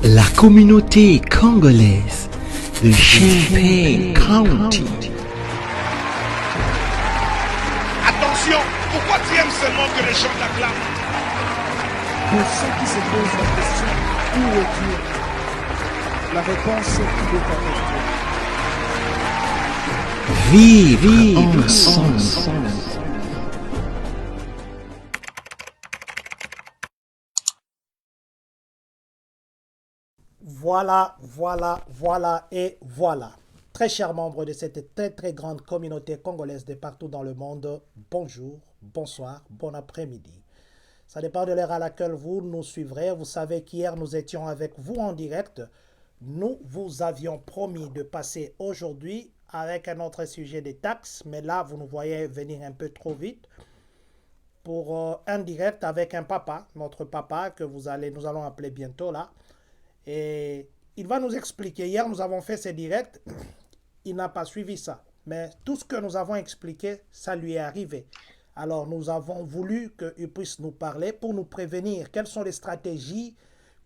La communauté congolaise de Champaign County. Attention, pourquoi tu aimes seulement que les gens t'acclament? Pour ceux qui se posent la question, où est Dieu? La réponse est qu'il est avec toi. Vivre ensemble. Voilà. Très chers membres de cette très grande communauté congolaise de partout dans le monde, bonjour, bonsoir, bon après-midi. Ça dépend de l'heure à laquelle vous nous suivrez. Vous savez qu'hier nous étions avec vous en direct. Nous vous avions promis de passer aujourd'hui avec un autre sujet des taxes, mais là vous nous voyez venir un peu trop vite pour un direct avec un papa, notre papa que nous allons appeler bientôt là. Et il va nous expliquer. Hier, nous avons fait ce direct. Il n'a pas suivi ça. Mais tout ce que nous avons expliqué, ça lui est arrivé. Alors, nous avons voulu qu'il puisse nous parler pour nous prévenir quelles sont les stratégies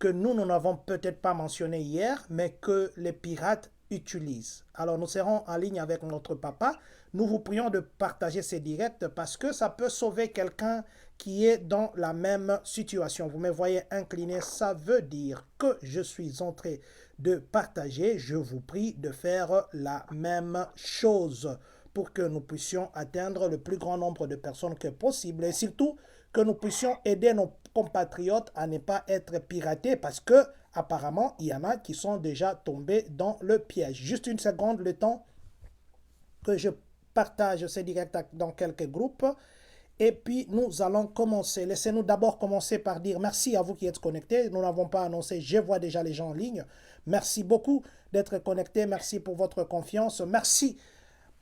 que nous n'avons peut-être pas mentionnées hier, mais que les pirates utilisent. Alors, nous serons en ligne avec notre papa. Nous vous prions de partager ces directs parce que ça peut sauver quelqu'un qui est dans la même situation. Vous me voyez incliné, ça veut dire que je suis en train de partager. Je vous prie de faire la même chose pour que nous puissions atteindre le plus grand nombre de personnes que possible et surtout que nous puissions aider nos compatriotes à ne pas être piratés parce que apparemment il y en a qui sont déjà tombés dans le piège. Juste une seconde, le temps que je partage ces directs dans quelques groupes. Et puis, nous allons commencer. Laissez-nous d'abord commencer par dire merci à vous qui êtes connectés. Nous n'avons pas annoncé, je vois déjà les gens en ligne. Merci beaucoup d'être connectés. Merci pour votre confiance. Merci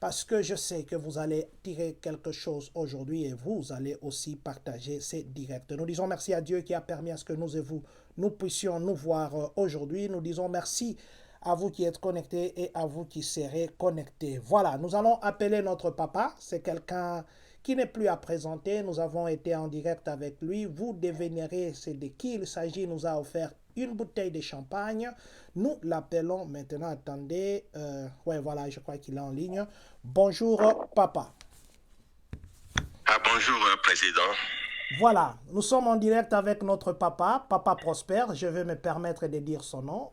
parce que je sais que vous allez tirer quelque chose aujourd'hui et vous allez aussi partager ces directs. Nous disons merci à Dieu qui a permis à ce que nous et vous, nous puissions nous voir aujourd'hui. Nous disons merci à vous qui êtes connectés et à vous qui serez connectés. Voilà, nous allons appeler notre papa. C'est quelqu'un qui n'est plus à présenter. Nous avons été en direct avec lui. Vous devinerez c'est de qui il s'agit. Il nous a offert une bouteille de champagne. Nous l'appelons maintenant. Attendez. Ouais, voilà, je crois qu'il est en ligne. Bonjour, papa. Bonjour, président. Voilà, nous sommes en direct avec notre papa, Papa Prosper. Je vais me permettre de dire son nom.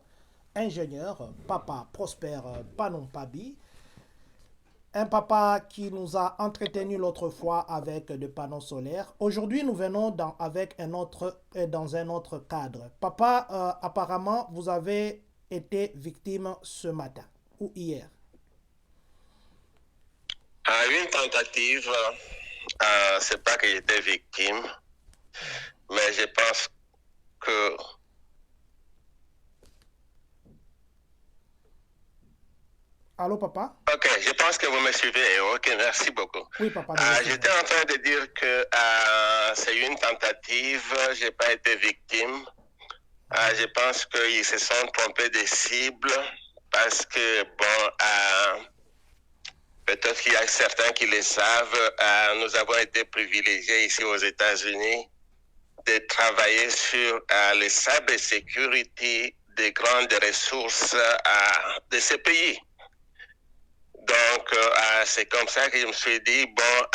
Ingénieur, Papa Prosper Panompabi. Un papa qui nous a entretenu l'autre fois avec des panneaux solaires. Aujourd'hui, nous venons dans un autre cadre. Papa, apparemment, vous avez été victime ce matin ou hier. Une tentative, c'est pas que j'étais victime, mais je pense que Allô, papa? Ok, je pense que vous me suivez. Ok, merci beaucoup. Oui, papa. J'étais en train de dire que c'est une tentative, j'ai pas été victime. Je pense qu'ils se sont trompés de cible parce que, bon, peut-être qu'il y a certains qui le savent, nous avons été privilégiés ici aux États-Unis de travailler sur les cyber security des grandes ressources de ces pays. Donc, c'est comme ça que je me suis dit, bon,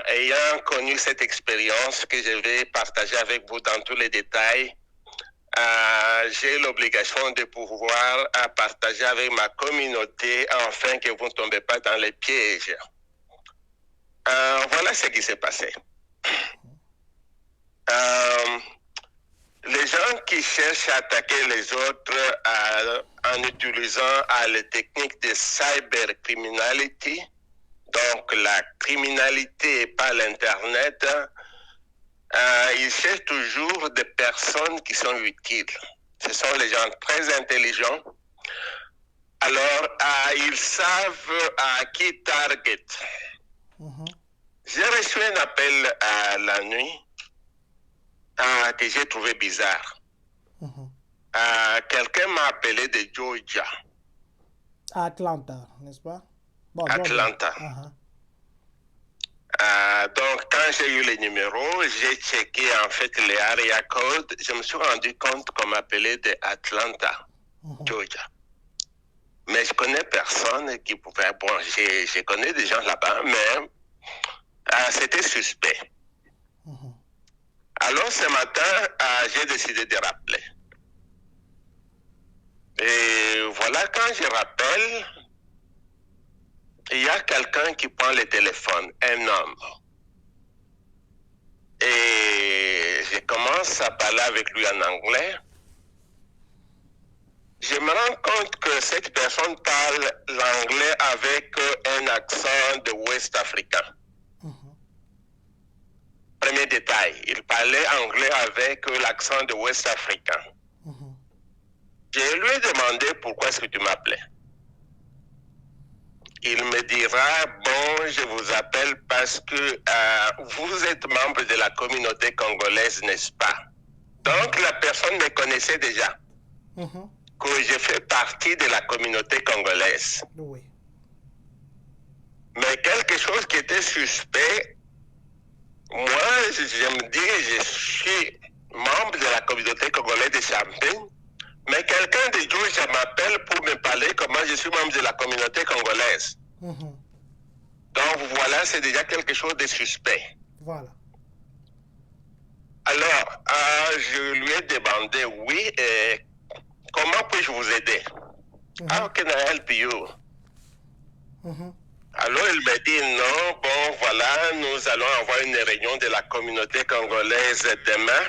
ayant connu cette expérience que je vais partager avec vous dans tous les détails, j'ai l'obligation de pouvoir partager avec ma communauté afin que vous ne tombez pas dans les pièges. Voilà ce qui s'est passé. Les gens qui cherchent à attaquer les autres en utilisant les techniques de cybercriminalité, donc la criminalité par l'Internet, ils cherchent toujours des personnes qui sont utiles. Ce sont les gens très intelligents. Alors, ils savent qui target. J'ai reçu un appel la nuit que j'ai trouvé bizarre. Quelqu'un m'a appelé de Georgia. À Atlanta, n'est-ce pas? Bon, Atlanta. Donc, quand j'ai eu les numéros, j'ai checké en fait les area codes. Je me suis rendu compte qu'on m'appelait de Atlanta, Georgia. Mais je connais personne qui pouvait... Bon, je connais des gens là-bas, mais c'était suspect. Alors, ce matin, j'ai décidé de rappeler. Et voilà, quand je rappelle, il y a quelqu'un qui prend le téléphone, un homme. Et je commence à parler avec lui en anglais. Je me rends compte que cette personne parle l'anglais avec un accent de West africain. Premier détail, il parlait anglais avec l'accent de West africain. Je lui ai demandé pourquoi est-ce que tu m'appelais. Il me dira, bon, je vous appelle parce que vous êtes membre de la communauté congolaise, n'est-ce pas? Donc la personne me connaissait déjà. Que je fais partie de la communauté congolaise. Oui. Mais quelque chose qui était suspect, moi, je me dis, je suis membre de la communauté congolaise de Champagne, mais quelqu'un de Georgia m'appelle pour me parler comment je suis membre de la communauté congolaise. Donc voilà, c'est déjà quelque chose de suspect. Voilà. Alors, je lui ai demandé, oui, comment puis-je vous aider? How can I help you? Alors il m'a dit non, bon voilà, nous allons avoir une réunion de la communauté congolaise demain.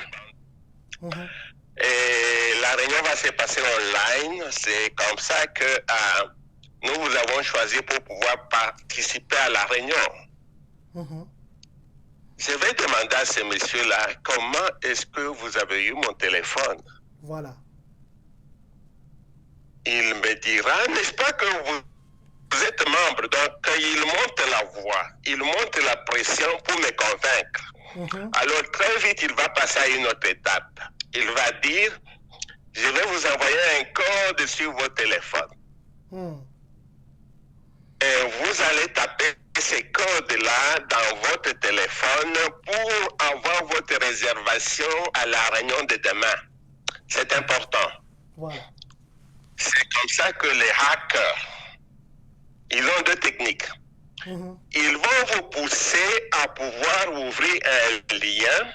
Et la réunion va se passer online. C'est comme ça que nous vous avons choisi pour pouvoir participer à la réunion. Je vais demander à ce monsieur-là, comment est-ce que vous avez eu mon téléphone? Voilà. Il me dira, n'est-ce pas que vous êtes membre? Donc, il monte la voix, il monte la pression pour me convaincre. Alors, très vite, il va passer à une autre étape. Il va dire, je vais vous envoyer un code sur votre téléphone. Et vous allez taper ce code-là dans votre téléphone pour avoir votre réservation à la réunion de demain. C'est important. Voilà. C'est comme ça que les hackers, ils ont deux techniques. Ils vont vous pousser à pouvoir ouvrir un lien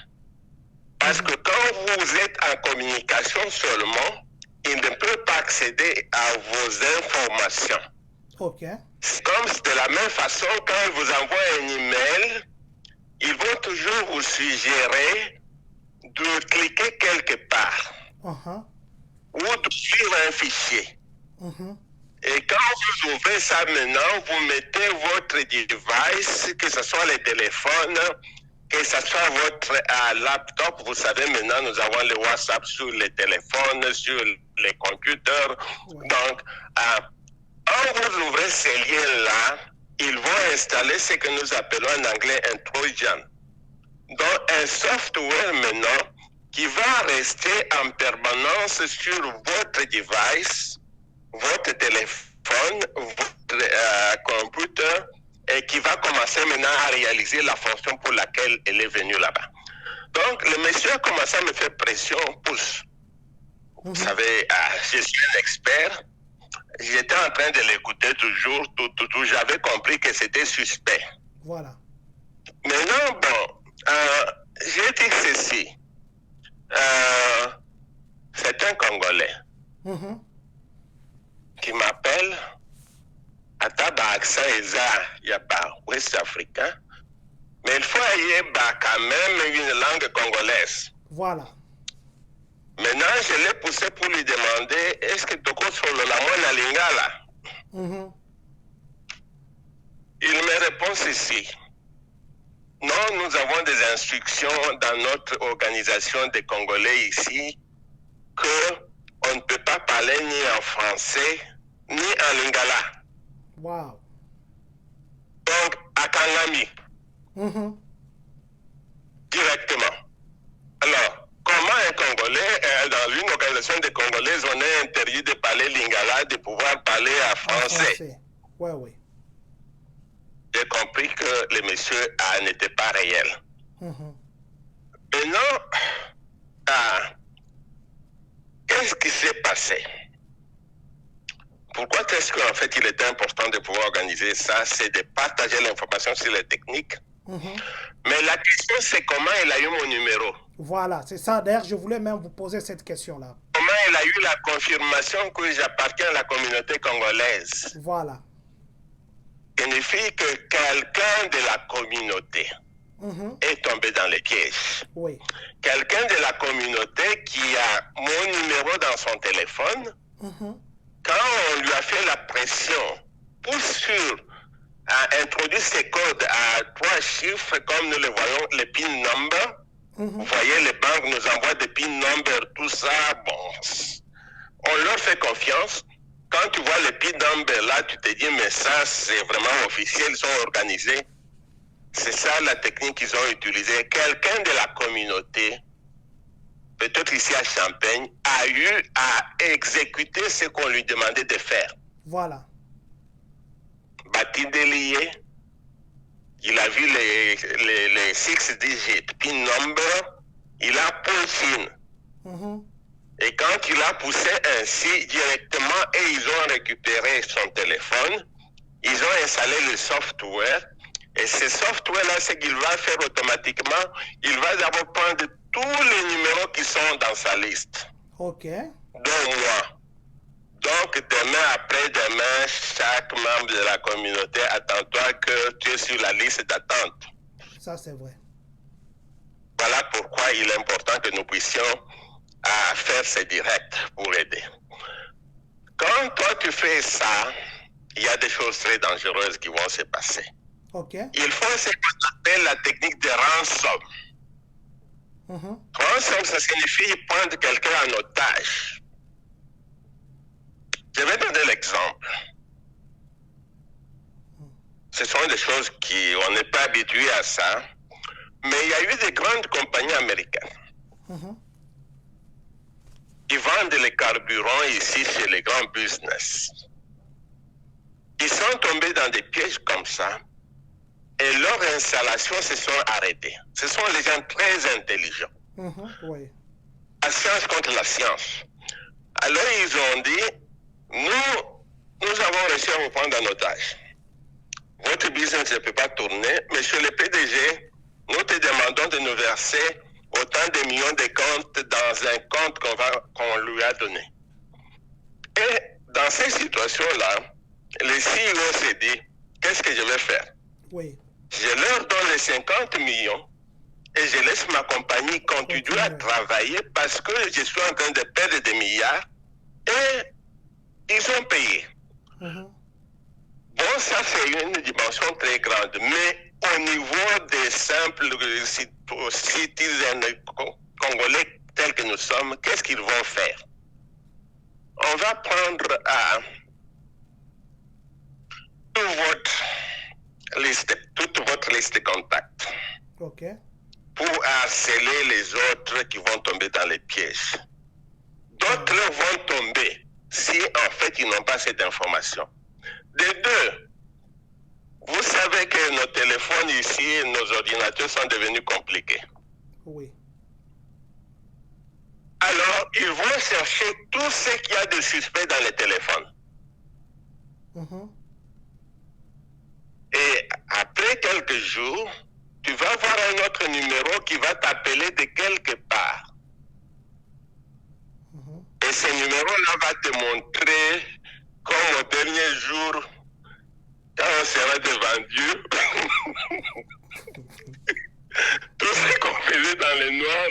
parce que quand vous êtes en communication seulement, ils ne peuvent pas accéder à vos informations. Ok. C'est comme de la même façon, quand ils vous envoient un email, ils vont toujours vous suggérer de cliquer quelque part ou d'ouvrir un fichier. Et quand vous ouvrez ça maintenant, vous mettez votre device, que ce soit le téléphone, que ce soit votre laptop. Vous savez, maintenant, nous avons le WhatsApp sur les téléphones, sur les computers. Donc, quand vous ouvrez ces liens-là, ils vont installer ce que nous appelons en anglais un Trojan. Donc, un software maintenant qui va rester en permanence sur votre device, votre téléphone, votre computer, et qui va commencer maintenant à réaliser la fonction pour laquelle elle est venue là-bas. Donc, le monsieur a commencé à me faire pression, pousse. Vous savez, je suis un expert. J'étais en train de l'écouter toujours, tout. J'avais compris que c'était suspect. Voilà. Maintenant, bon, j'ai dit ceci. C'est un Congolais qui m'appelle. Ataba accent il y a pas ouest africain, mais il faut y avoir quand même une langue congolaise. Voilà. Maintenant, je l'ai poussé pour lui demander est-ce que Toko Solo la moine lingala? Il me répond ceci. Non, nous avons des instructions dans notre organisation des Congolais ici que on ne peut pas parler ni en français ni en lingala. Wow. Donc, à Kangami. Directement. Alors, comment un Congolais, dans une organisation de Congolais, on est interdit de parler lingala, de pouvoir parler en français? Ouais, oui. j'ai compris que le monsieur n'était pas réel. Maintenant, qu'est-ce qui s'est passé? Pourquoi est-ce qu'en fait il était important de pouvoir organiser ça? C'est de partager l'information sur les techniques. Mais la question, c'est comment il a eu mon numéro? Voilà, c'est ça. D'ailleurs, je voulais même vous poser cette question-là. Comment il a eu la confirmation que j'appartiens à la communauté congolaise? Voilà. Signifie que quelqu'un de la communauté est tombé dans les pièges. Oui. Quelqu'un de la communauté qui a mon numéro dans son téléphone, quand on lui a fait la pression pour sûr à introduire ces codes à 3 chiffres, comme nous le voyons, les PIN number. Vous voyez, les banques nous envoient des PIN number, tout ça. Bon, on leur fait confiance. Quand tu vois les PIN number là, tu te dis, mais ça, c'est vraiment officiel, ils sont organisés. C'est ça la technique qu'ils ont utilisée. Quelqu'un de la communauté, peut-être ici à Champagne, a eu à exécuter ce qu'on lui demandait de faire. Voilà. Bâti délié, il a vu les 6 digits PIN number, il a poussé. Et quand il a poussé ainsi directement et ils ont récupéré son téléphone, ils ont installé le software. Et ce software-là, ce qu'il va faire automatiquement, il va d'abord prendre tous les numéros qui sont dans sa liste. OK. Dont moi. Donc, demain, après-demain, chaque membre de la communauté, attends-toi que tu es sur la liste d'attente. Ça, c'est vrai. Voilà pourquoi il est important que nous puissions faire ces directs pour aider. Quand toi, tu fais ça, il y a des choses très dangereuses qui vont se passer. OK. Il faut ce qu'on appelle la technique de rançon. Rançon, ça signifie prendre quelqu'un en otage. Je vais donner l'exemple. Ce sont des choses on n'est pas habitué à ça, mais il y a eu des grandes compagnies américaines qui vendent les carburants ici chez les grands business. Ils sont tombés dans des pièges comme ça et leurs installations se sont arrêtées. Ce sont les gens très intelligents. Oui. La science contre la science. Alors ils ont dit, nous avons réussi à vous prendre en otage. Votre business ne peut pas tourner, monsieur le PDG, nous te demandons de nous verser autant de millions de comptes dans un compte qu'on lui a donné. Et dans ces situations-là, le CEO s'est dit, qu'est-ce que je vais faire? Oui. Je leur donne les 50 millions et je laisse ma compagnie continuer à travailler parce que je suis en train de perdre des milliards et ils ont payé. Bon, ça c'est une dimension très grande, mais au niveau des simples citoyens congolais tels que nous sommes, qu'est-ce qu'ils vont faire? On va prendre toute votre liste de contacts pour harceler les autres qui vont tomber dans les pièges. D'autres vont tomber si en fait ils n'ont pas cette information. De deux, vous savez que nos téléphones ici, nos ordinateurs sont devenus compliqués. Oui. Alors, ils vont chercher tout ce qu'il y a de suspect dans les téléphones. Et après quelques jours, tu vas voir un autre numéro qui va t'appeler de quelque part. Et ce numéro-là va te montrer, comme au dernier jour, quand on sera devant Dieu, tout ce qu'on faisait dans le noir,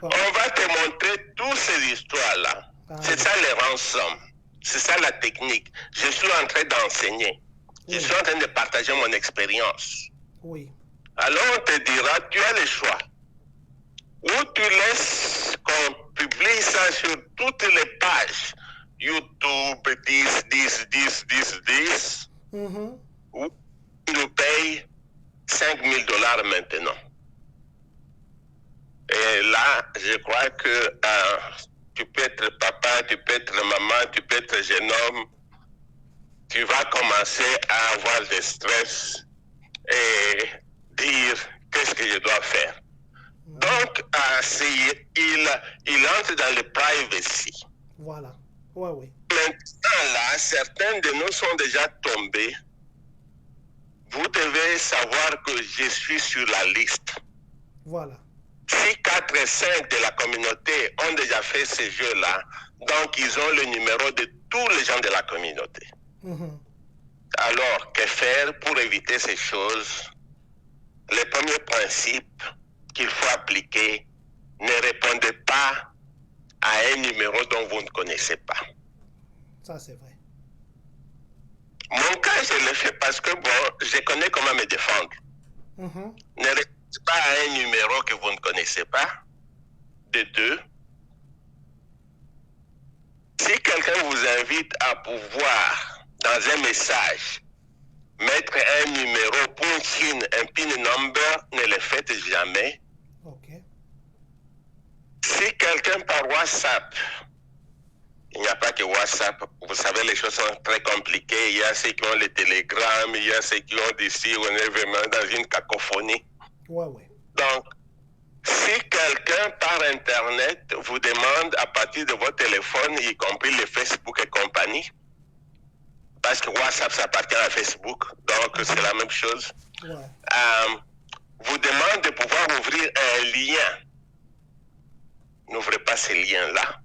on va te montrer toutes ces histoires-là. C'est ça les rançons. C'est ça la technique. Je suis en train d'enseigner. Je suis en train de partager mon expérience. Oui. Alors on te dira, tu as le choix. Ou tu laisses qu'on publie ça sur toutes les pages. YouTube, ou tu nous payes $5,000 maintenant. Et là, je crois que tu peux être papa, tu peux être maman, tu peux être jeune homme. tu vas commencer à avoir des stress et dire qu'est-ce que je dois faire. Donc, il entre dans le privacy. Voilà. Ouais, oui. Maintenant, là, certains de nous sont déjà tombés. Vous devez savoir que je suis sur la liste. Voilà. Si 4 et 5 de la communauté ont déjà fait ce jeu-là, donc ils ont le numéro de tous les gens de la communauté. Alors, que faire pour éviter ces choses? Le premier principe qu'il faut appliquer, ne répondez pas à un numéro dont vous ne connaissez pas. Ça, c'est vrai. Mon cas, je le fais parce que, bon, je connais comment me défendre. Ne répondez pas à un numéro que vous ne connaissez pas. De deux, si quelqu'un vous invite à pouvoir, dans un message, mettre un numéro, un PIN number, ne le faites jamais. Ok. Si quelqu'un par WhatsApp, il n'y a pas que WhatsApp, vous savez, les choses sont très compliquées. Il y a ceux qui ont les télégrammes, il y a ceux qui ont d'ici, on est vraiment dans une cacophonie. Ouais. Donc, si quelqu'un par Internet vous demande à partir de votre téléphone, y compris le Facebook et compagnie, parce que WhatsApp, ça appartient à Facebook, donc c'est la même chose, vous demande de pouvoir ouvrir un lien. N'ouvrez pas ce lien-là.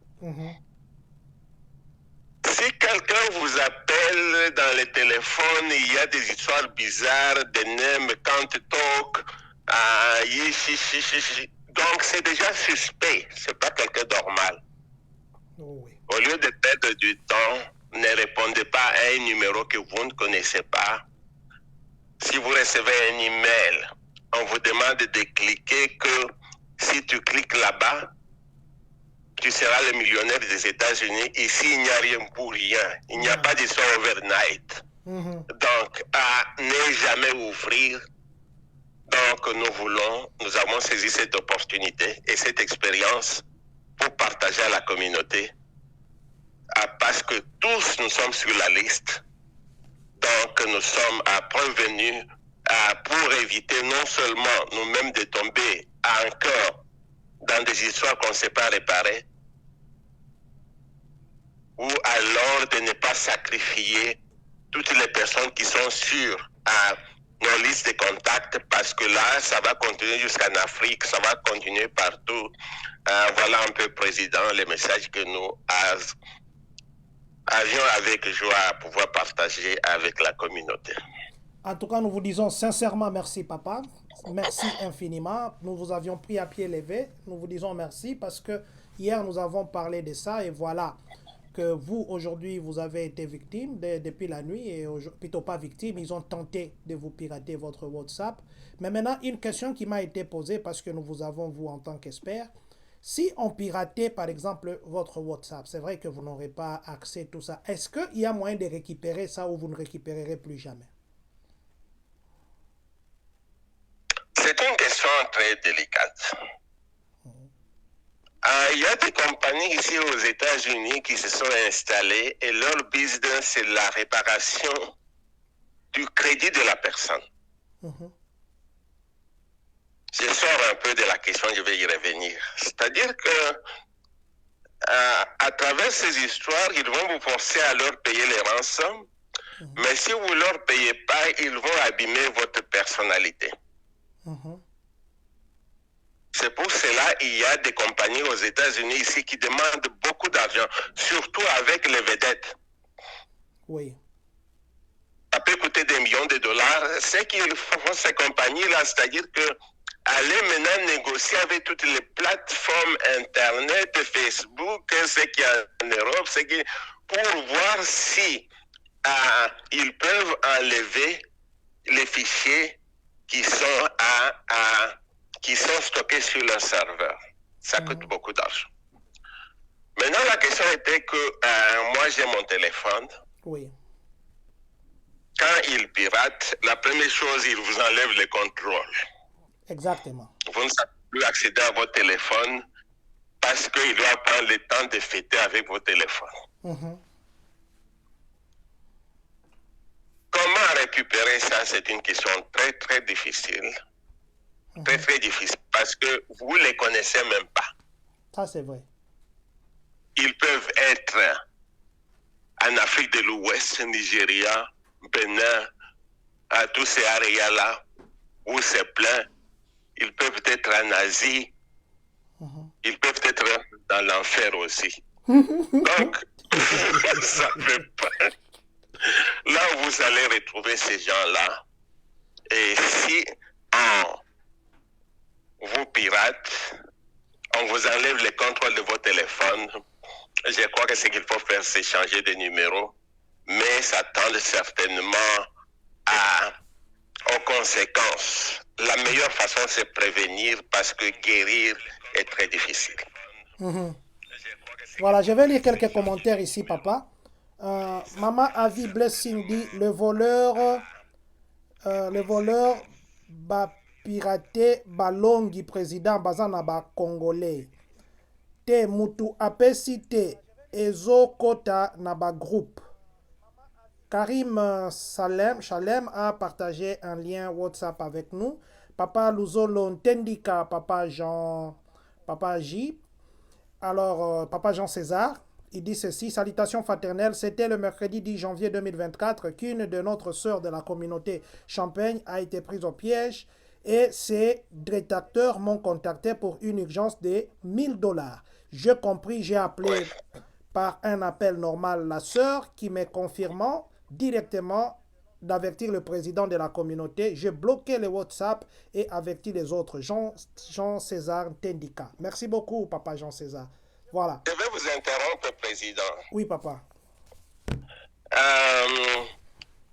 Si quelqu'un vous appelle dans le téléphone, il y a des histoires bizarres, des names, can't talk, donc c'est déjà suspect, c'est pas quelqu'un de normal. Au lieu de perdre du temps, ne répondez pas à un numéro que vous ne connaissez pas. Si vous recevez un email, on vous demande de cliquer que si tu cliques là-bas, tu seras le millionnaire des États-Unis. Ici, il n'y a rien pour rien. Il n'y a pas d'histoire overnight. Donc, à ne jamais ouvrir. Donc, nous avons saisi cette opportunité et cette expérience pour partager à la communauté. Parce que tous nous sommes sur la liste. Donc, nous sommes prévenus pour éviter non seulement nous-mêmes de tomber encore dans des histoires qu'on ne sait pas réparer, ou alors de ne pas sacrifier toutes les personnes qui sont sur nos listes de contacts, parce que là, ça va continuer jusqu'en Afrique, ça va continuer partout. Voilà un peu, Président, les messages que nous avions avec joie à pouvoir partager avec la communauté. En tout cas, nous vous disons sincèrement merci, papa. Merci infiniment. Nous vous avions pris à pied levé. Nous vous disons merci parce que hier, nous avons parlé de ça et voilà que vous, aujourd'hui, vous avez été victime depuis la nuit, et plutôt pas victime, ils ont tenté de vous pirater votre WhatsApp. Mais maintenant, une question qui m'a été posée, parce que nous vous avons, vous, en tant qu'expert, si on piratait, par exemple, votre WhatsApp, c'est vrai que vous n'aurez pas accès à tout ça. Est-ce qu'il y a moyen de récupérer ça ou vous ne récupérerez plus jamais? C'est une question très délicate. Il y a des compagnies ici aux États-Unis qui se sont installées et leur business, c'est la réparation du crédit de la personne. Je sors un peu de la question, je vais y revenir. C'est-à-dire que à travers ces histoires, ils vont vous forcer à leur payer les rançons, mais si vous ne leur payez pas, ils vont abîmer votre personnalité. C'est pour cela qu'il y a des compagnies aux États-Unis ici qui demandent beaucoup d'argent, surtout avec les vedettes. Oui. Ça peut coûter des millions de dollars. Ce qu'ils font, ces compagnies-là, c'est-à-dire que aller maintenant négocier avec toutes les plateformes Internet, Facebook, ce qu'il y a en Europe, pour voir si ils peuvent enlever les fichiers qui sont qui sont stockés sur leur serveur. Ça coûte beaucoup d'argent. Maintenant, la question était que moi, j'ai mon téléphone. Oui. Quand ils piratent, la première chose, ils vous enlèvent le contrôle. Exactement. Vous ne savez plus accéder à votre téléphone parce qu'ils doivent prendre le temps de fêter avec vos téléphones. récupérer ça, c'est une question très, très difficile. Très, très difficile. Parce que vous ne les connaissez même pas. Ça, c'est vrai. Ils peuvent être en Afrique de l'Ouest, Nigeria, Bénin, à tous ces areas-là où c'est plein. Ils peuvent être en Asie. Ils peuvent être dans l'enfer aussi. Donc, ça fait pas. Là, vous allez retrouver ces gens-là. Et si on vous pirate, on vous enlève le contrôle de vos téléphones, je crois que ce qu'il faut faire, c'est changer de numéro. Mais ça tend certainement aux conséquences. La meilleure façon, c'est prévenir parce que guérir est très difficile. Voilà, je vais lire quelques commentaires ici, papa. Maman Avi Blessing dit le voleur va pirater balongi président bazana ba congolais. Te mutu apesi te ezokota na ba groupe. Karim Chalem a partagé un lien WhatsApp avec nous. Papa Luzolo Ntendika, Papa J. Alors, Papa Jean César, il dit ceci, salutations fraternelles, c'était le mercredi 10 janvier 2024 qu'une de notre sœurs de la communauté Champagne a été prise au piège et ses détracteurs m'ont contacté pour une urgence de $1000. Je compris, j'ai appelé par un appel normal la sœur qui me confirmant directement d'avertir le président de la communauté. J'ai bloqué le WhatsApp et averti les autres. Jean César Tendika. Merci beaucoup, Papa Jean César. Voilà. Je vais vous interrompre, Président. Oui, Papa.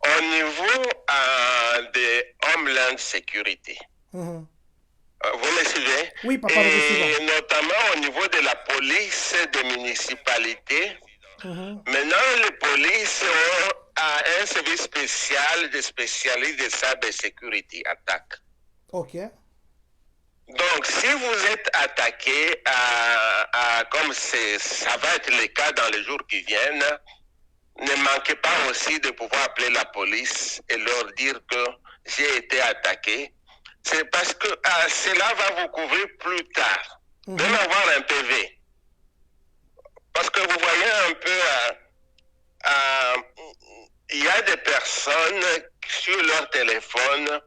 Au niveau de Homeland Security, vous me suivez? Oui, Papa, nous suivons. Et notamment au niveau de la police des municipalités. Maintenant, les polices ont un service spécial de spécialistes de cybersécurité attaque. Ok. Donc, si vous êtes attaqué, comme ça va être le cas dans les jours qui viennent, ne manquez pas aussi de pouvoir appeler la police et leur dire que j'ai été attaqué. C'est parce que cela va vous couvrir plus tard. Même avoir un PV. Parce que vous voyez un peu, il y a des personnes sur leur téléphone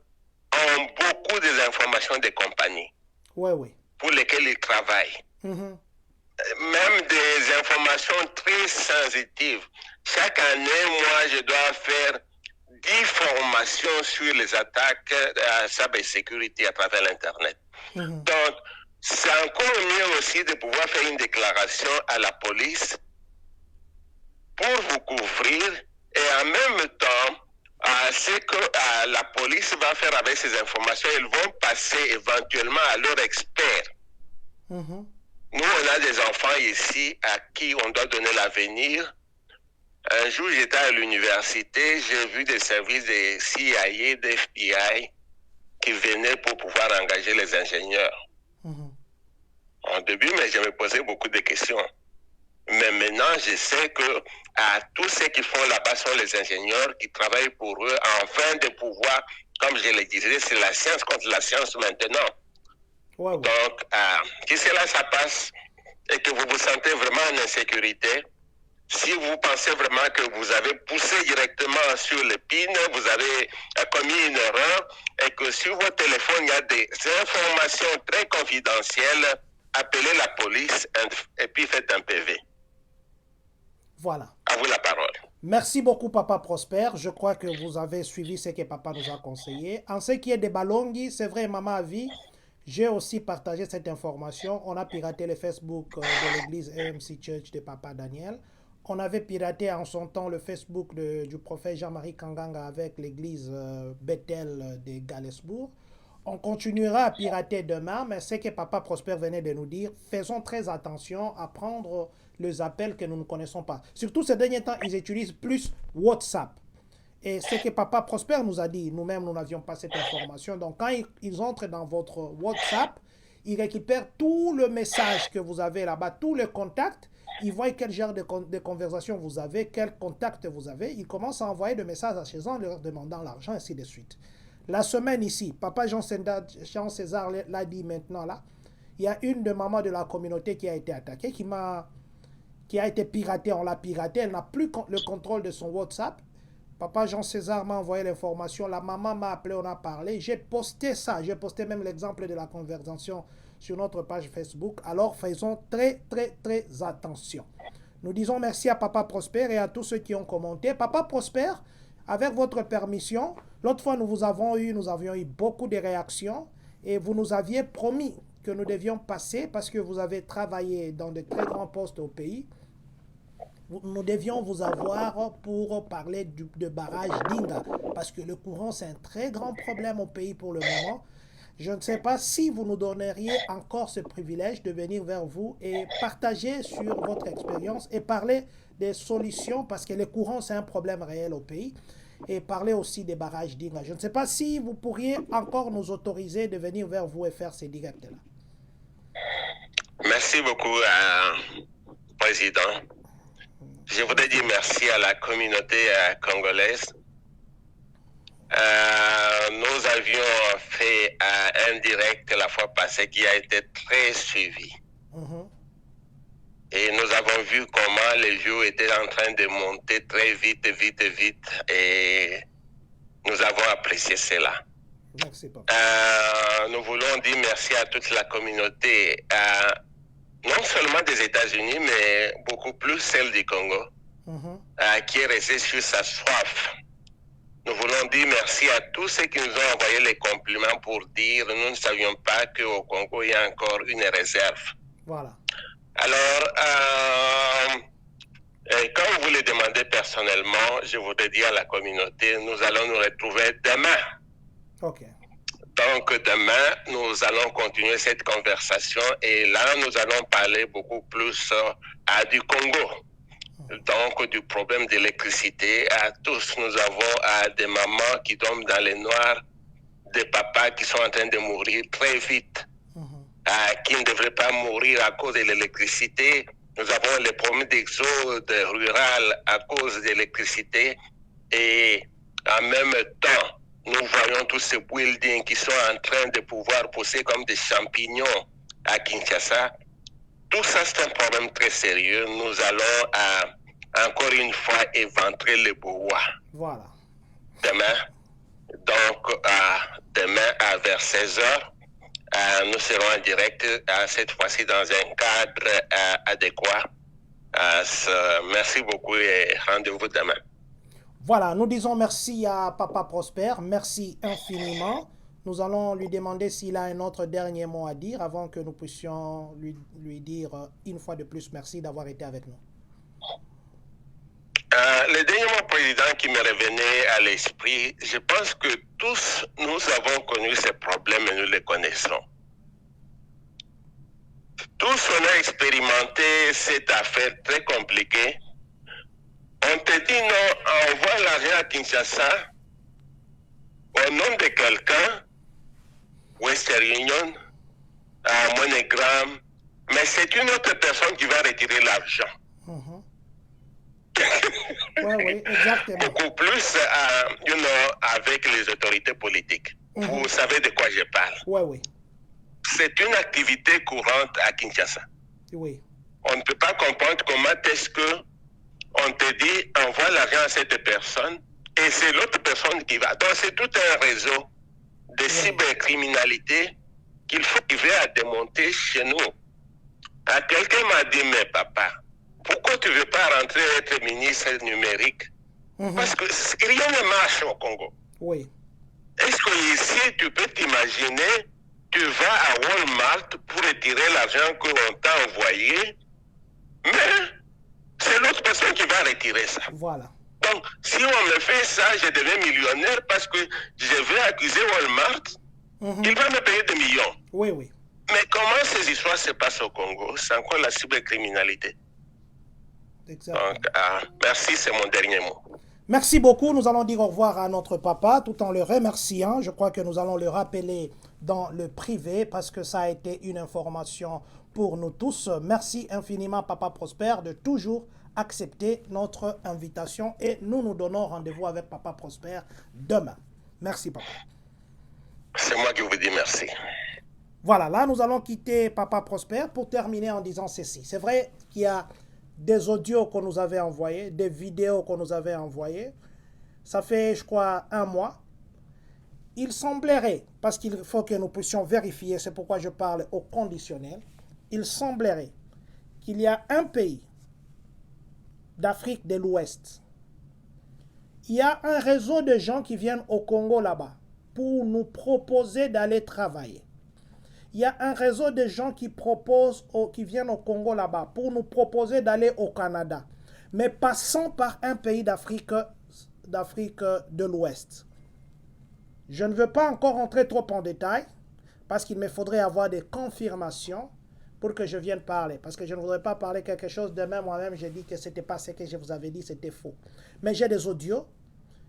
ont beaucoup des informations des compagnies pour lesquelles ils travaillent. Même des informations très sensitives. Chaque année, moi, je dois faire 10 formations sur les attaques à cybersécurité à travers l'Internet. Donc, c'est encore mieux aussi de pouvoir faire une déclaration à la police pour vous couvrir et en même temps, ce que la police va faire avec ces informations, ils vont passer éventuellement à leurs experts. Nous, on a des enfants ici à qui on doit donner l'avenir. Un jour, j'étais à l'université, j'ai vu des services de CIA, d'FBI qui venaient pour pouvoir engager les ingénieurs. Au début, mais je me posais beaucoup de questions. Mais maintenant, je sais que tous ceux qui font là-bas sont les ingénieurs qui travaillent pour eux afin de pouvoir, comme je le disais, c'est la science contre la science maintenant. Donc, si cela ça passe et que vous vous sentez vraiment en insécurité, si vous pensez vraiment que vous avez poussé directement sur le PIN, vous avez commis une erreur et que sur votre téléphone, il y a des informations très confidentielles, appelez la police et puis faites un PV. Voilà. À vous la parole. Merci beaucoup, Papa Prosper. Je crois que vous avez suivi ce que Papa nous a conseillé. En ce qui est des balongi, c'est vrai, Maman Avi, j'ai aussi partagé cette information. On a piraté le Facebook de l'église AMC Church de Papa Daniel. On avait piraté en son temps le Facebook du prophète Jean-Marie Kanganga avec l'église Bethel de Galesbourg. On continuera à pirater demain, mais ce que Papa Prosper venait de nous dire, faisons très attention à prendre les appels que nous ne connaissons pas. Surtout ces derniers temps, ils utilisent plus WhatsApp. Et ce que Papa Prosper nous a dit, nous-mêmes, nous n'avions pas cette information. Donc, quand ils entrent dans votre WhatsApp, ils récupèrent tout le message que vous avez là-bas, tous les contacts, il voit quel genre de conversation vous avez, quel contact vous avez, il commence à envoyer des messages à ces gens leur demandant l'argent, ainsi de suite. La semaine ici, papa Jean César l'a dit maintenant là, il y a une de maman de la communauté qui a été attaquée, qui a été piratée, on l'a piratée, elle n'a plus le contrôle de son WhatsApp. Papa Jean César m'a envoyé l'information, la maman m'a appelé, on a parlé, j'ai posté ça, j'ai posté même l'exemple de la conversation sur notre page Facebook. Alors faisons très attention. Nous disons merci à Papa Prosper et à tous ceux qui ont commenté. Papa Prosper, avec votre permission, l'autre fois nous avions eu beaucoup de réactions et vous nous aviez promis que nous devions passer parce que vous avez travaillé dans de très grands postes au pays. Nous devions vous avoir pour parler de barrage d'Inga parce que le courant c'est un très grand problème au pays pour le moment. Je ne sais pas si vous nous donneriez encore ce privilège de venir vers vous et partager sur votre expérience et parler des solutions parce que le courant c'est un problème réel au pays et parler aussi des barrages d'Inga. Je ne sais pas si vous pourriez encore nous autoriser de venir vers vous et faire ces directs-là. Merci beaucoup, Président. Je voudrais dire merci à la communauté congolaise. Nous avions fait un direct la fois passée qui a été très suivi. Et nous avons vu comment les vieux étaient en train de monter très vite. Et nous avons apprécié cela. Nous voulons dire merci à toute la communauté, non seulement des États-Unis, mais beaucoup plus celle du Congo, qui est restée sur sa soif. Nous voulons dire merci à tous ceux qui nous ont envoyé les compliments pour dire nous ne savions pas qu'au Congo, il y a encore une réserve. Voilà. Alors, quand vous le demandez personnellement, je voudrais dire à la communauté, nous allons nous retrouver demain. Ok. Donc demain, nous allons continuer cette conversation et là, nous allons parler beaucoup plus du Congo. Donc du problème d'électricité. À tous, nous avons des mamans qui tombent dans les noirs, des papas qui sont en train de mourir très vite, qui ne devraient pas mourir à cause de l'électricité. Nous avons les problèmes d'exode rural à cause de l'électricité et en même temps, nous voyons tous ces buildings qui sont en train de pouvoir pousser comme des champignons à Kinshasa. Tout ça, c'est un problème très sérieux. Nous allons encore une fois éventrer le bois. Voilà. Demain, donc demain vers 16h, nous serons en direct, cette fois-ci dans un cadre adéquat. Merci beaucoup et rendez-vous demain. Voilà, nous disons merci à Papa Prosper, merci infiniment. Nous allons lui demander s'il a un autre dernier mot à dire avant que nous puissions lui dire une fois de plus merci d'avoir été avec nous. Le dernier mot, Président, qui me revenait à l'esprit, je pense que tous nous avons connu ces problèmes et nous les connaissons. Tous on a expérimenté cette affaire très compliquée. On te dit non, envoie l'argent à Kinshasa au nom de quelqu'un, Western Union, à MoneyGram, mais c'est une autre personne qui va retirer l'argent. Oui, exactement. Beaucoup plus avec les autorités politiques. Vous savez de quoi je parle. Oui. C'est une activité courante à Kinshasa. Oui. On ne peut pas comprendre comment est-ce que on te dit envoie l'argent à cette personne et c'est l'autre personne qui va. Donc c'est tout un réseau de cybercriminalité qu'il faut arriver à démonter chez nous. Quelqu'un m'a dit, mais papa, pourquoi tu ne veux pas rentrer être ministre numérique? Parce que rien ne marche au Congo. Oui. Est-ce que ici, tu peux t'imaginer, tu vas à Walmart pour retirer l'argent qu'on t'a envoyé, mais c'est l'autre personne qui va retirer ça. Voilà. Donc, si on me fait ça, je deviens millionnaire parce que je vais accuser Walmart, il va me payer des millions. Oui. Mais comment ces histoires se passent au Congo? C'est encore la cybercriminalité. Exactement. Donc, merci, c'est mon dernier mot. Merci beaucoup. Nous allons dire au revoir à notre papa tout en le remerciant. Je crois que nous allons le rappeler dans le privé parce que ça a été une information pour nous tous. Merci infiniment, Papa Prosper, de toujours accepter notre invitation et nous nous donnons rendez-vous avec Papa Prosper demain. Merci, Papa. C'est moi qui vous dis merci. Voilà, là, nous allons quitter Papa Prosper pour terminer en disant ceci. C'est vrai qu'il y a des audios qu'on nous avait envoyés, des vidéos qu'on nous avait envoyées. Ça fait, je crois, 1 mois. Il semblerait, parce qu'il faut que nous puissions vérifier, c'est pourquoi je parle au conditionnel, il semblerait qu'il y a un pays d'Afrique de l'Ouest. Il y a un réseau de gens qui viennent au Congo là-bas pour nous proposer d'aller travailler. Il y a un réseau de gens qui viennent au Congo là-bas pour nous proposer d'aller au Canada, mais passant par un pays d'Afrique de l'Ouest. Je ne veux pas encore entrer trop en détail parce qu'il me faudrait avoir des confirmations pour que je vienne parler. Parce que je ne voudrais pas parler quelque chose demain. Moi-même, j'ai dit que ce n'était pas ce que je vous avais dit, c'était faux. Mais j'ai des audios,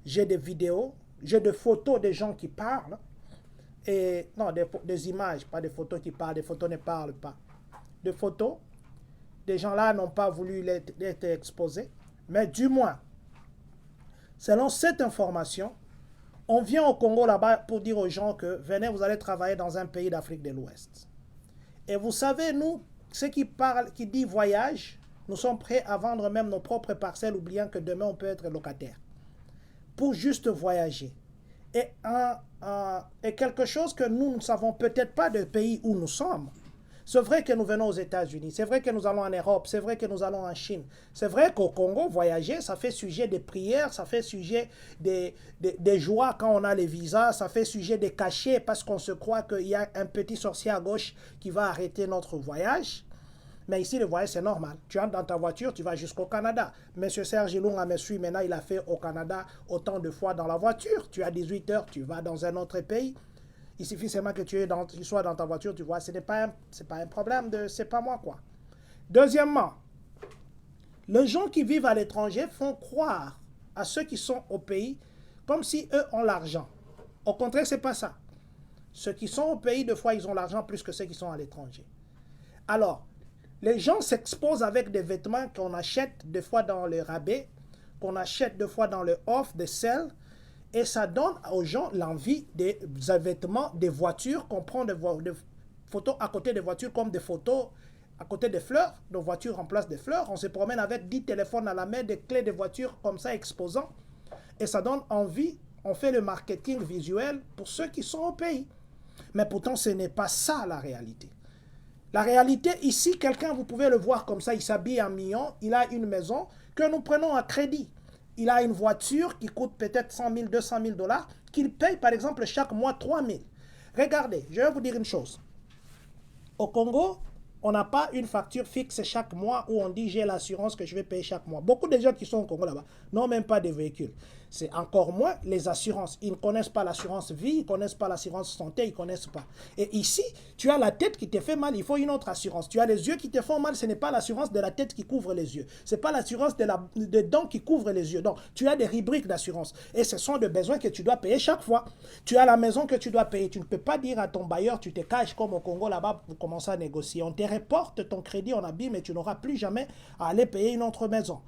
j'ai des vidéos, j'ai des photos des gens qui parlent. Et non, des images, pas des photos qui parlent. Des photos ne parlent pas. Des photos, des gens-là n'ont pas voulu être exposés. Mais du moins, selon cette information, on vient au Congo là-bas pour dire aux gens que venez, vous allez travailler dans un pays d'Afrique de l'Ouest. Et vous savez, nous, ceux qui disent voyage, nous sommes prêts à vendre même nos propres parcelles, oubliant que demain on peut être locataire. Pour juste voyager. Et quelque chose que nous ne savons peut-être pas du pays où nous sommes. C'est vrai que nous venons aux États-Unis, c'est vrai que nous allons en Europe, c'est vrai que nous allons en Chine. C'est vrai qu'au Congo, voyager, ça fait sujet des prières, ça fait sujet des joies quand on a les visas, ça fait sujet des cachets parce qu'on se croit qu'il y a un petit sorcier à gauche qui va arrêter notre voyage. Mais ici, le voyage, c'est normal. Tu entres dans ta voiture, tu vas jusqu'au Canada. Monsieur Serge Ilunga me suit maintenant, il a fait au Canada autant de fois dans la voiture. Tu as 18 heures, tu vas dans un autre pays. Il suffit seulement que tu sois dans ta voiture, tu vois, ce n'est pas un problème, c'est pas moi quoi. Deuxièmement, les gens qui vivent à l'étranger font croire à ceux qui sont au pays comme si eux ont l'argent. Au contraire, c'est pas ça. Ceux qui sont au pays, des fois, ils ont l'argent plus que ceux qui sont à l'étranger. Alors, les gens s'exposent avec des vêtements qu'on achète des fois dans le rabais, qu'on achète des fois dans le off, des sales, et ça donne aux gens l'envie des vêtements, des voitures, qu'on prend des photos à côté des voitures comme des photos à côté des fleurs. Nos voitures remplacent des fleurs. On se promène avec 10 téléphones à la main, des clés de voitures comme ça exposant. Et ça donne envie. On fait le marketing visuel pour ceux qui sont au pays. Mais pourtant, ce n'est pas ça la réalité. La réalité, ici, quelqu'un, vous pouvez le voir comme ça, il s'habille en million, il a une maison que nous prenons à crédit. Il a une voiture qui coûte peut-être 100 000, 200 000 $, qu'il paye par exemple chaque mois 3 000. Regardez, je vais vous dire une chose. Au Congo, on n'a pas une facture fixe chaque mois où on dit j'ai l'assurance que je vais payer chaque mois. Beaucoup de gens qui sont au Congo là-bas n'ont même pas de véhicules. C'est encore moins les assurances. Ils ne connaissent pas l'assurance vie, ils ne connaissent pas l'assurance santé, ils ne connaissent pas. Et ici, tu as la tête qui te fait mal, il faut une autre assurance. Tu as les yeux qui te font mal, ce n'est pas l'assurance de la tête qui couvre les yeux. Ce n'est pas l'assurance des dents qui couvre les yeux. Donc, tu as des rubriques d'assurance. Et ce sont des besoins que tu dois payer chaque fois. Tu as la maison que tu dois payer. Tu ne peux pas dire à ton bailleur, tu te caches comme au Congo là-bas pour commencer à négocier. On te reporte ton crédit en abîme et tu n'auras plus jamais à aller payer une autre maison.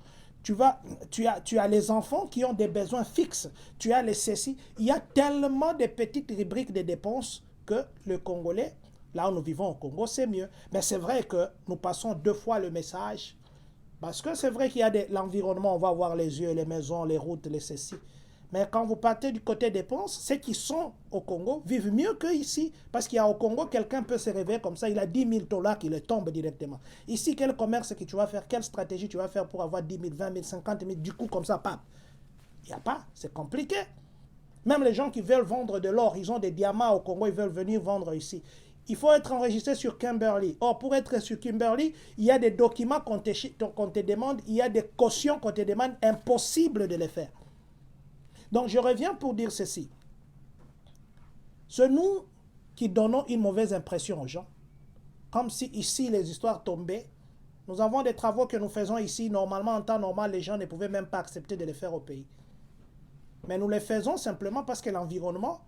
Tu as les enfants qui ont des besoins fixes. Tu as les ceci. Il y a tellement de petites rubriques de dépenses que le Congolais, là où nous vivons au Congo, c'est mieux. Mais c'est vrai que nous passons 2 fois le message. Parce que c'est vrai qu'il y a l'environnement, on va voir les yeux, les maisons, les routes, les ceci. Mais quand vous partez du côté dépenses, ceux qui sont au Congo vivent mieux qu'ici. Parce qu'il y a au Congo, quelqu'un peut se réveiller comme ça, il a 10 000 $ qui le tombe directement. Ici, quel commerce que tu vas faire, quelle stratégie tu vas faire pour avoir 10 000, 20 000, 50 000, du coup comme ça, pap. Il n'y a pas, c'est compliqué. Même les gens qui veulent vendre de l'or, ils ont des diamants au Congo, ils veulent venir vendre ici. Il faut être enregistré sur Kimberley. Or, pour être sur Kimberley, il y a des documents qu'on te demande, il y a des cautions qu'on te demande, impossible de les faire. Donc, je reviens pour dire ceci. C'est nous qui donnons une mauvaise impression aux gens. Comme si ici, les histoires tombaient. Nous avons des travaux que nous faisons ici. Normalement, en temps normal, les gens ne pouvaient même pas accepter de les faire au pays. Mais nous les faisons simplement parce que l'environnement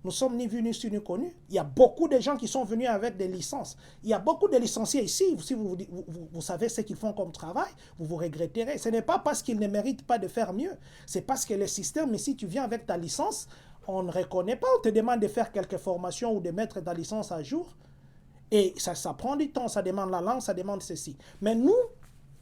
Nous sommes ni vus ni su ni connus. Il y a beaucoup de gens qui sont venus avec des licences. Il y a beaucoup de licenciés ici. Si vous savez ce qu'ils font comme travail, vous vous regretterez. Ce n'est pas parce qu'ils ne méritent pas de faire mieux. C'est parce que le système, ici, tu viens avec ta licence, on ne reconnaît pas. On te demande de faire quelques formations ou de mettre ta licence à jour. Et ça prend du temps. Ça demande la langue, ça demande ceci. Mais nous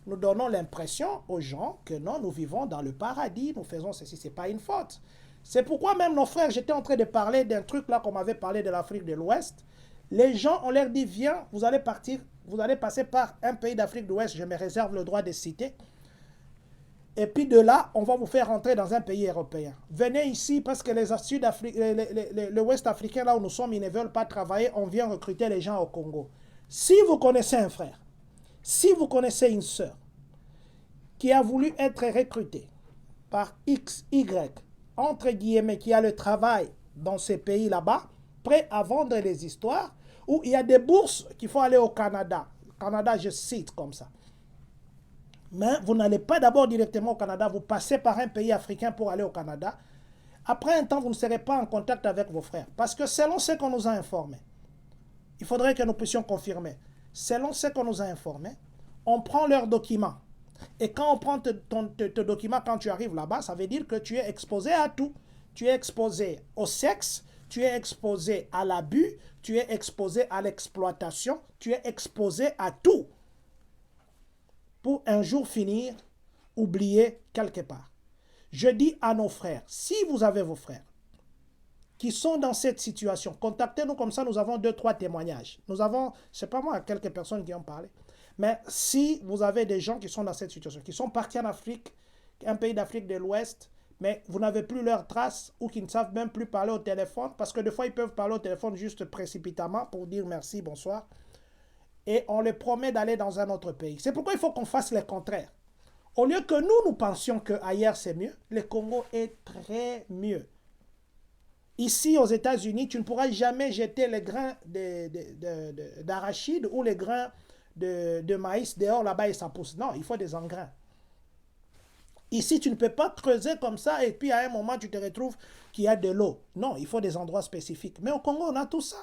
donnons l'impression aux gens que non, nous vivons dans le paradis, nous faisons ceci. Ce n'est pas une faute. C'est pourquoi même nos frères, j'étais en train de parler d'un truc là qu'on m'avait parlé de l'Afrique de l'Ouest. Les gens, on leur dit, viens, vous allez partir, vous allez passer par un pays d'Afrique de l'Ouest, je me réserve le droit de citer. Et puis de là, on va vous faire rentrer dans un pays européen. Venez ici parce que le Ouest africain, là où nous sommes, ils ne veulent pas travailler, on vient recruter les gens au Congo. Si vous connaissez un frère, si vous connaissez une sœur qui a voulu être recrutée par X, Y, entre guillemets, qui a le travail dans ces pays là-bas, prêt à vendre les histoires, où il y a des bourses qu'il faut aller au Canada. Canada, je cite comme ça. Mais vous n'allez pas d'abord directement au Canada, vous passez par un pays africain pour aller au Canada. Après un temps, vous ne serez pas en contact avec vos frères. Parce que selon ce qu'on nous a informé, il faudrait que nous puissions confirmer. Selon ce qu'on nous a informé, on prend leurs documents. Et quand on prend tes documents, quand tu arrives là-bas, ça veut dire que tu es exposé à tout. Tu es exposé au sexe, tu es exposé à l'abus, tu es exposé à l'exploitation, tu es exposé à tout. Pour un jour finir, oublier quelque part. Je dis à nos frères, si vous avez vos frères qui sont dans cette situation, contactez-nous comme ça, nous avons 2-3 témoignages. Nous avons, je ne sais pas moi, quelques personnes qui ont parlé. Mais si vous avez des gens qui sont dans cette situation, qui sont partis en Afrique, un pays d'Afrique de l'Ouest, mais vous n'avez plus leurs traces ou qui ne savent même plus parler au téléphone, parce que des fois, ils peuvent parler au téléphone juste précipitamment pour dire merci, bonsoir. Et on les promet d'aller dans un autre pays. C'est pourquoi il faut qu'on fasse le contraire. Au lieu que nous pensions qu'ailleurs c'est mieux, le Congo est très mieux. Ici, aux États-Unis, tu ne pourras jamais jeter les grains d'arachide ou les grains de maïs dehors là-bas et ça pousse. Non, il faut des engrais. Ici, tu ne peux pas creuser comme ça et puis à un moment, tu te retrouves qu'il y a de l'eau. Non, il faut des endroits spécifiques. Mais au Congo, on a tout ça.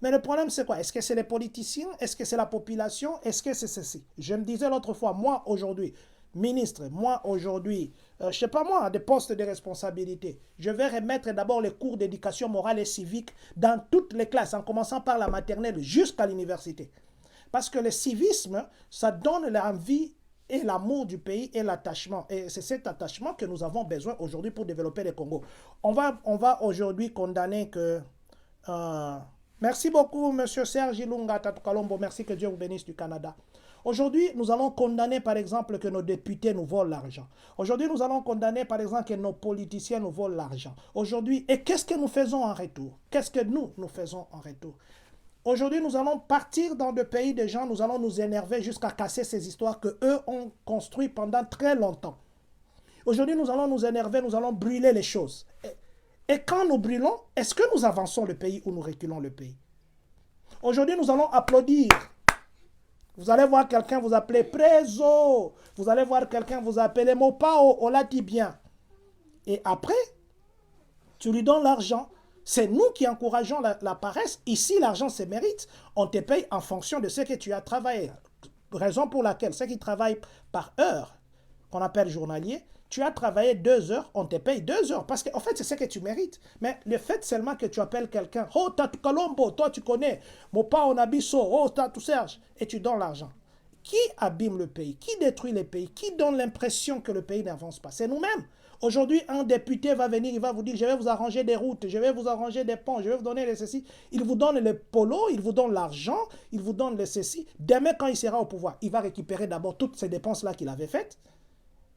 Mais le problème, c'est quoi? Est-ce que c'est les politiciens? Est-ce que c'est la population? Est-ce que c'est ceci? Je me disais l'autre fois, moi, aujourd'hui, ministre, moi, aujourd'hui, je ne sais pas moi, des postes de responsabilité, je vais remettre d'abord les cours d'éducation morale et civique dans toutes les classes, en commençant par la maternelle jusqu'à l'université. Parce que le civisme, ça donne l'envie et l'amour du pays et l'attachement. Et c'est cet attachement que nous avons besoin aujourd'hui pour développer le Congo. On va aujourd'hui condamner que... merci beaucoup, M. Serge Ilunga Tatukalombo. Merci, que Dieu vous bénisse du Canada. Aujourd'hui, nous allons condamner, par exemple, que nos députés nous volent l'argent. Aujourd'hui, nous allons condamner, par exemple, que nos politiciens nous volent l'argent. Aujourd'hui, et qu'est-ce que nous faisons en retour? Qu'est-ce que nous faisons en retour? Aujourd'hui, nous allons partir dans des pays de gens, nous allons nous énerver jusqu'à casser ces histoires qu'eux ont construites pendant très longtemps. Aujourd'hui, nous allons nous énerver, nous allons brûler les choses. Et quand nous brûlons, est-ce que nous avançons le pays ou nous reculons le pays? Aujourd'hui, nous allons applaudir. Vous allez voir quelqu'un vous appeler Prézo. Vous allez voir quelqu'un vous appeler Mopao, on l'a dit bien. Et après, tu lui donnes l'argent. C'est nous qui encourageons la paresse. Ici, l'argent se mérite. On te paye en fonction de ce que tu as travaillé. Raison pour laquelle ceux qui travaillent par heure, qu'on appelle journalier, tu as travaillé 2 heures, on te paye 2 heures. Parce qu'en fait, c'est ce que tu mérites. Mais le fait seulement que tu appelles quelqu'un, oh, Tatu Kalombo, toi tu connais, Mopa Onabiso, oh, Tatu Serge, et tu donnes l'argent. Qui abîme le pays? Qui détruit le pays? Qui donne l'impression que le pays n'avance pas? C'est nous-mêmes. Aujourd'hui, un député va venir, il va vous dire, je vais vous arranger des routes, je vais vous arranger des ponts, je vais vous donner les ceci. Il vous donne le polo, il vous donne l'argent, il vous donne les ceci. Demain, quand il sera au pouvoir, il va récupérer d'abord toutes ces dépenses-là qu'il avait faites.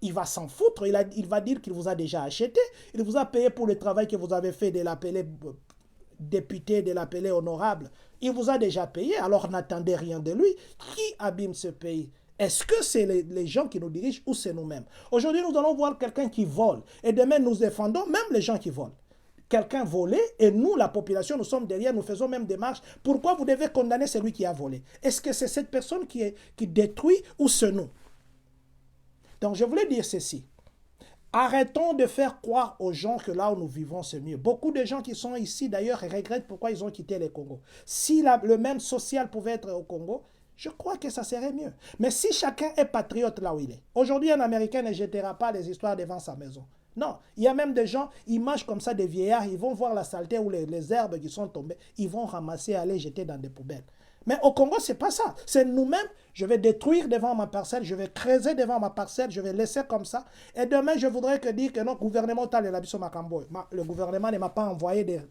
Il va s'en foutre, il va dire qu'il vous a déjà acheté, il vous a payé pour le travail que vous avez fait de l'appeler député, de l'appeler honorable. Il vous a déjà payé, alors n'attendez rien de lui. Qui abîme ce pays? Est-ce que c'est les gens qui nous dirigent ou c'est nous-mêmes? Aujourd'hui, nous allons voir quelqu'un qui vole. Et demain, nous défendons même les gens qui volent. Quelqu'un volé et nous, la population, nous sommes derrière, nous faisons même des marches. Pourquoi vous devez condamner celui qui a volé? Est-ce que c'est cette personne qui détruit ou c'est nous? Donc, je voulais dire ceci. Arrêtons de faire croire aux gens que là où nous vivons, c'est mieux. Beaucoup de gens qui sont ici, d'ailleurs, regrettent pourquoi ils ont quitté le Congo. Si le même social pouvait être au Congo, je crois que ça serait mieux. Mais si chacun est patriote là où il est, aujourd'hui, un Américain ne jettera pas les histoires devant sa maison. Non, il y a même des gens, ils mangent comme ça des vieillards, ils vont voir la saleté ou les herbes qui sont tombées, ils vont ramasser, aller jeter dans des poubelles. Mais au Congo, ce n'est pas ça. C'est nous-mêmes, je vais détruire devant ma parcelle, je vais creuser devant ma parcelle, je vais laisser comme ça. Et demain, je voudrais dire que notre gouvernement, le gouvernement ne m'a pas envoyé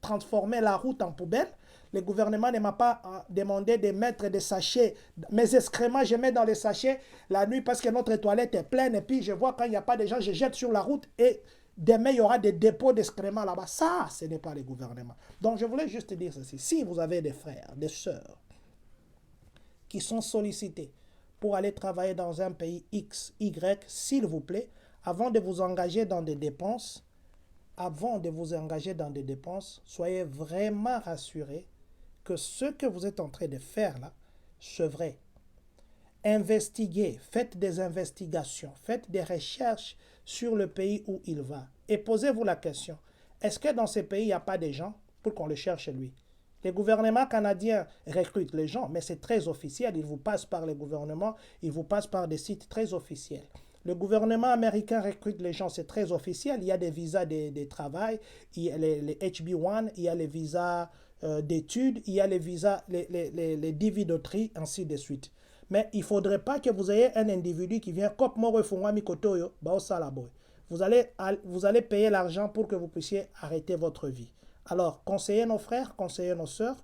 transformer la route en poubelle. Le gouvernement ne m'a pas demandé de mettre des sachets. Mes excréments, je mets dans les sachets la nuit parce que notre toilette est pleine. Et puis, je vois quand il n'y a pas de gens, je jette sur la route et demain, il y aura des dépôts d'excréments là-bas. Ça, ce n'est pas le gouvernement. Donc, je voulais juste dire ceci. Si vous avez des frères, des sœurs qui sont sollicités pour aller travailler dans un pays X, Y, s'il vous plaît, avant de vous engager dans des dépenses, soyez vraiment rassurés que ce que vous êtes en train de faire là, c'est vrai. Investiguez, faites des investigations, faites des recherches sur le pays où il va. Et posez-vous la question, est-ce que dans ces pays, il n'y a pas des gens pour qu'on le cherche lui? Les gouvernements canadiens recrutent les gens, mais c'est très officiel. Ils vous passent par les gouvernements, ils vous passent par des sites très officiels. Le gouvernement américain recrute les gens, c'est très officiel. Il y a des visas de travail, il y a les HB1, il y a les visas d'études, il y a les visas, les dividoteries, ainsi de suite. Mais il ne faudrait pas que vous ayez un individu qui vient comme vous allez payer l'argent pour que vous puissiez arrêter votre vie. Alors, conseillez nos frères, conseillez nos sœurs,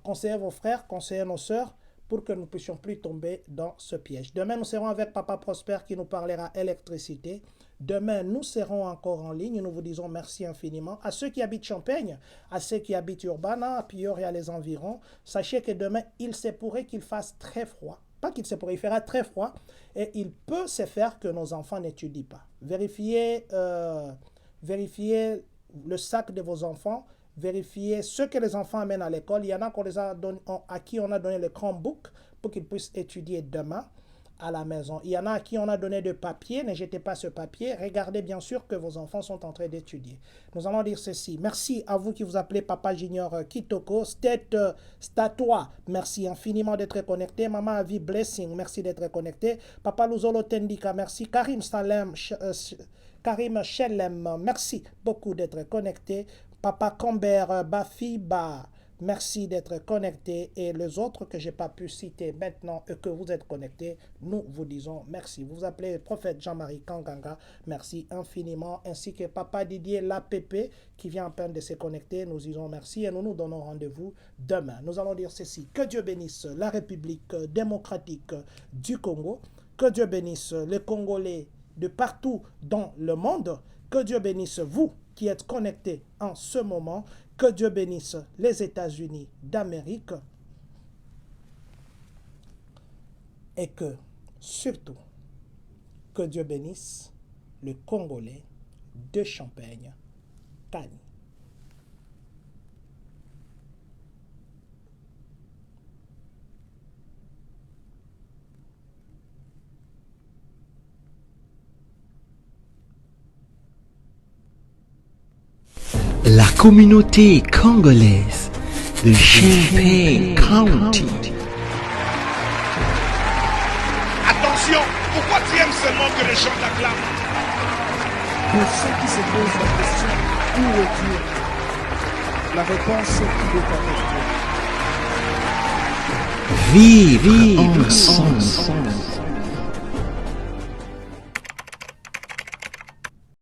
conseillez vos frères, conseillez nos sœurs, pour que nous ne puissions plus tomber dans ce piège. Demain, nous serons avec Papa Prosper qui nous parlera électricité. Demain, nous serons encore en ligne. Nous vous disons merci infiniment. À ceux qui habitent Champagne, à ceux qui habitent Urbana, à Pior et à les environs, sachez que demain, il se pourrait qu'il fasse très froid. Pas qu'il se pourrait, il fera très froid. Et il peut se faire que nos enfants n'étudient pas. Vérifiez le sac de vos enfants. Vérifiez ce que les enfants amènent à l'école. Il y en a à qui on a donné le Chromebook pour qu'ils puissent étudier demain à la maison. Il y en a à qui on a donné de papier. Ne jetez pas ce papier. Regardez bien sûr que vos enfants sont en train d'étudier. Nous allons dire ceci. Merci à vous qui vous appelez Papa Junior Kitoko. Statois, merci infiniment d'être connecté. Maman Avi Blessing, merci d'être connecté. Papa Luzolo Tendika, merci. Karim Shelem, merci beaucoup d'être connecté. Papa Combert Bafiba, merci d'être connecté. Et les autres que je n'ai pas pu citer maintenant et que vous êtes connectés, nous vous disons merci. Vous vous appelez Prophète Jean-Marie Kanganga, merci infiniment. Ainsi que Papa Didier Lapépé qui vient à peine de se connecter, nous disons merci et nous nous donnons rendez-vous demain. Nous allons dire ceci, que Dieu bénisse la République démocratique du Congo, que Dieu bénisse les Congolais de partout dans le monde, que Dieu bénisse vous qui êtes connectés en ce moment, que Dieu bénisse les États-Unis d'Amérique et que, surtout, que Dieu bénisse le Congolais de Champagne, Kani. La communauté congolaise de Champaign County. Attention, pourquoi tu aimes seulement que les gens t'acclament? Pour ceux qui se posent la question, où est Dieu? La réponse est qu'il est avec toi. Vive ensemble.